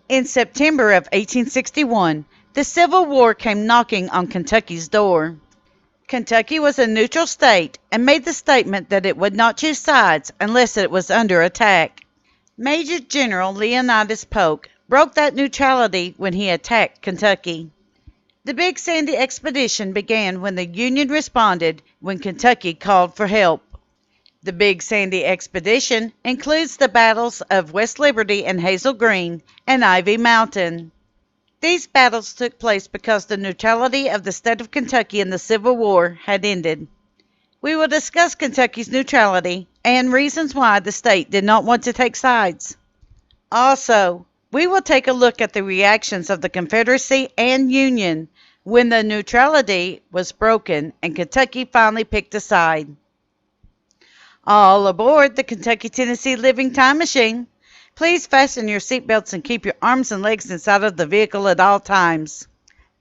In September of 1861, the Civil War came knocking on Kentucky's door. Kentucky was a neutral state and made the statement that it would not choose sides unless it was under attack. Major General Leonidas Polk broke that neutrality when he attacked Kentucky. The Big Sandy expedition began when the Union responded when Kentucky called for help. The Big Sandy expedition includes the battles of West Liberty and Hazel Green and Ivy Mountain. These battles took place because the neutrality of the state of Kentucky in the Civil War had ended. We will discuss Kentucky's neutrality and reasons why the state did not want to take sides. Also, we will take a look at the reactions of the Confederacy and Union when the neutrality was broken and Kentucky finally picked a side. All aboard the Kentucky-Tennessee Living Time Machine. Please fasten your seatbelts and keep your arms and legs inside of the vehicle at all times.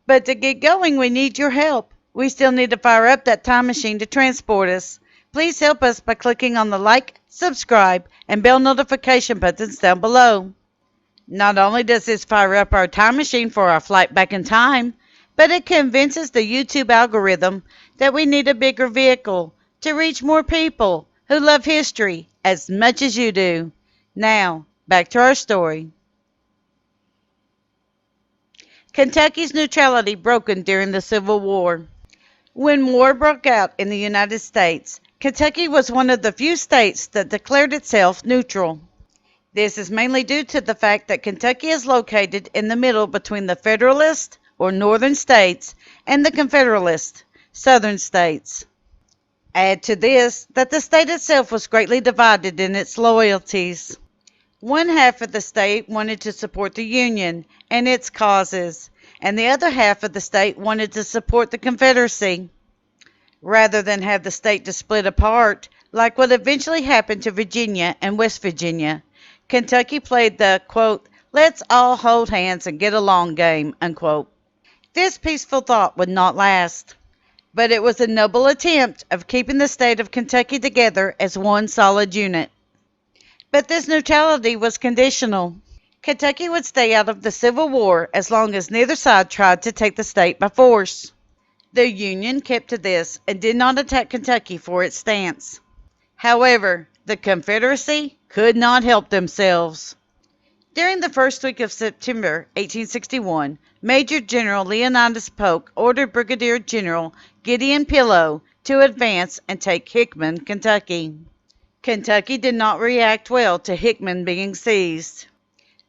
But to get going, we need your help. We still need to fire up that time machine to transport us. Please help us by clicking on the like, subscribe, and bell notification buttons down below. Not only does this fire up our time machine for our flight back in time, but it convinces the YouTube algorithm that we need a bigger vehicle to reach more people who love history as much as you do. Now, back to our story. Kentucky's neutrality broken during the Civil War. When war broke out in the United States, Kentucky was one of the few states that declared itself neutral. This is mainly due to the fact that Kentucky is located in the middle between the Federalist, or northern states, and the Confederate, southern states. Add to this that the state itself was greatly divided in its loyalties. One half of the state wanted to support the Union and its causes, and the other half of the state wanted to support the Confederacy. Rather than have the state to split apart, like what eventually happened to Virginia and West Virginia, Kentucky played the, quote, let's all hold hands and get along game, unquote. This peaceful thought would not last, but it was a noble attempt of keeping the state of Kentucky together as one solid unit. But this neutrality was conditional. Kentucky would stay out of the Civil War as long as neither side tried to take the state by force. The Union kept to this and did not attack Kentucky for its stance. However, the Confederacy could not help themselves. During the first week of September 1861, Major General Leonidas Polk ordered Brigadier General Gideon Pillow to advance and take Hickman, Kentucky. Kentucky did not react well to Hickman being seized.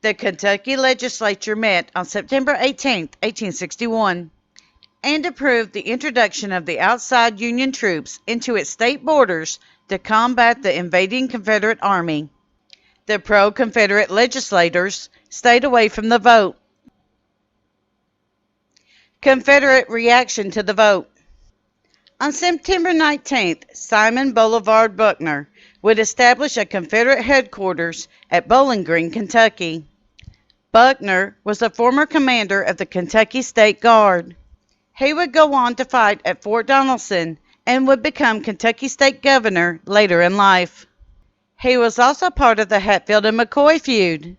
The Kentucky legislature met on September 18, 1861, and approved the introduction of the outside Union troops into its state borders to combat the invading Confederate army. The pro-Confederate legislators stayed away from the vote. Confederate reaction to the vote. On September 19th, Simon Boulevard Buckner would establish a Confederate headquarters at Bowling Green, Kentucky. Buckner was a former commander of the Kentucky State Guard. He would go on to fight at Fort Donelson and would become Kentucky State Governor later in life. He was also part of the Hatfield and McCoy feud.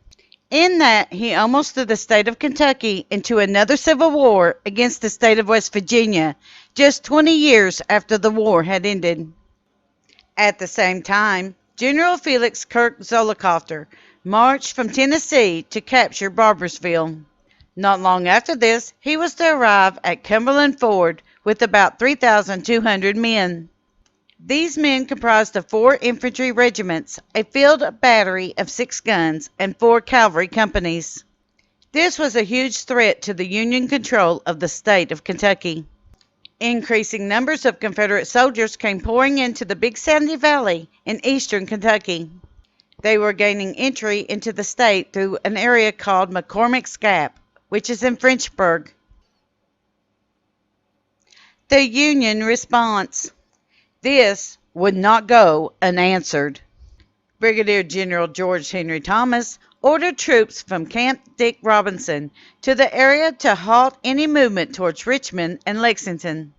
In that, he almost threw the state of Kentucky into another civil war against the state of West Virginia, just 20 years after the war had ended. At the same time, General Felix Kirk Zollicoffer marched from Tennessee to capture Barboursville. Not long after this, he was to arrive at Cumberland Ford with about 3,200 men. These men comprised of 4 infantry regiments, a field battery of 6 guns, and 4 cavalry companies. This was a huge threat to the Union control of the state of Kentucky. Increasing numbers of Confederate soldiers came pouring into the Big Sandy Valley in eastern Kentucky. They were gaining entry into the state through an area called McCormick's Gap, which is in Frenchburg. The Union response. This would not go unanswered. Brigadier General George Henry Thomas ordered troops from Camp Dick Robinson to the area to halt any movement towards Richmond and Lexington.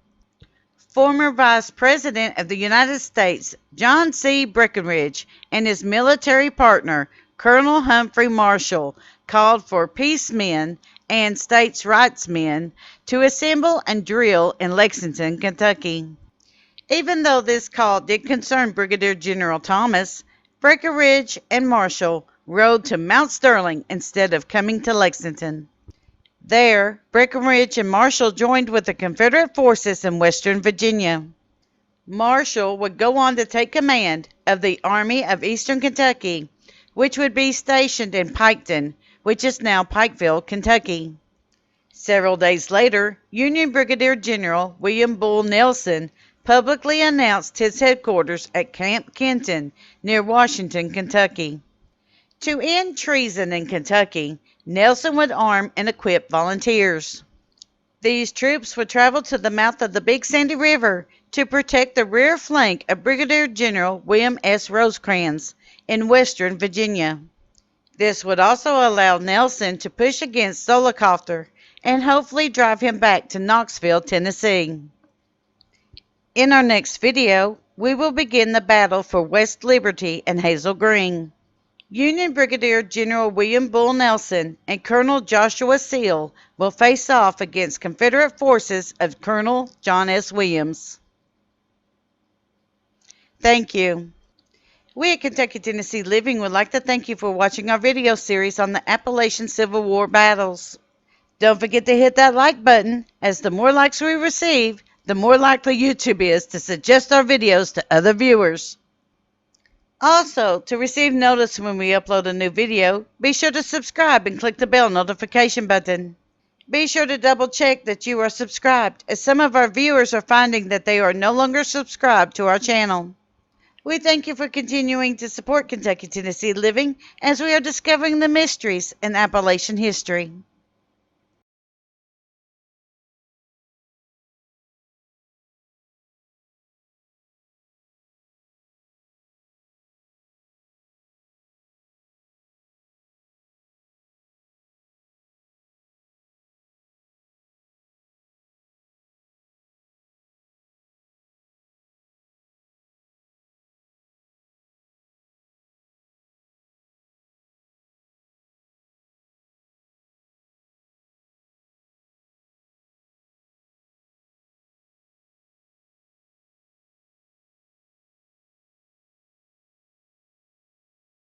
Former Vice President of the United States John C. Breckinridge and his military partner, Colonel Humphrey Marshall, called for peace men and states' rights men to assemble and drill in Lexington, Kentucky. Even though this call did concern Brigadier General Thomas, Breckinridge and Marshall rode to Mount Sterling instead of coming to Lexington. There, Breckinridge and Marshall joined with the Confederate forces in Western Virginia. Marshall would go on to take command of the Army of Eastern Kentucky, which would be stationed in Piketon, which is now Pikeville, Kentucky. Several days later, Union Brigadier General William Bull Nelson publicly announced his headquarters at Camp Kenton near Washington, Kentucky. To end treason in Kentucky, Nelson would arm and equip volunteers. These troops would travel to the mouth of the Big Sandy River to protect the rear flank of Brigadier General William S. Rosecrans in Western Virginia. This would also allow Nelson to push against Zollicoffer and hopefully drive him back to Knoxville, Tennessee. In our next video, we will begin the battle for West Liberty and Hazel Green. Union Brigadier General William Bull Nelson and Colonel Joshua Seal will face off against Confederate forces of Colonel John S. Williams. Thank you. We at Kentucky Tennessee Living would like to thank you for watching our video series on the Appalachian Civil War battles. Don't forget to hit that like button, as the more likes we receive, the more likely YouTube is to suggest our videos to other viewers. Also, to receive notice when we upload a new video, be sure to subscribe and click the bell notification button. Be sure to double check that you are subscribed, as some of our viewers are finding that they are no longer subscribed to our channel. We thank you for continuing to support Kentucky Tennessee Living as we are discovering the mysteries in Appalachian history.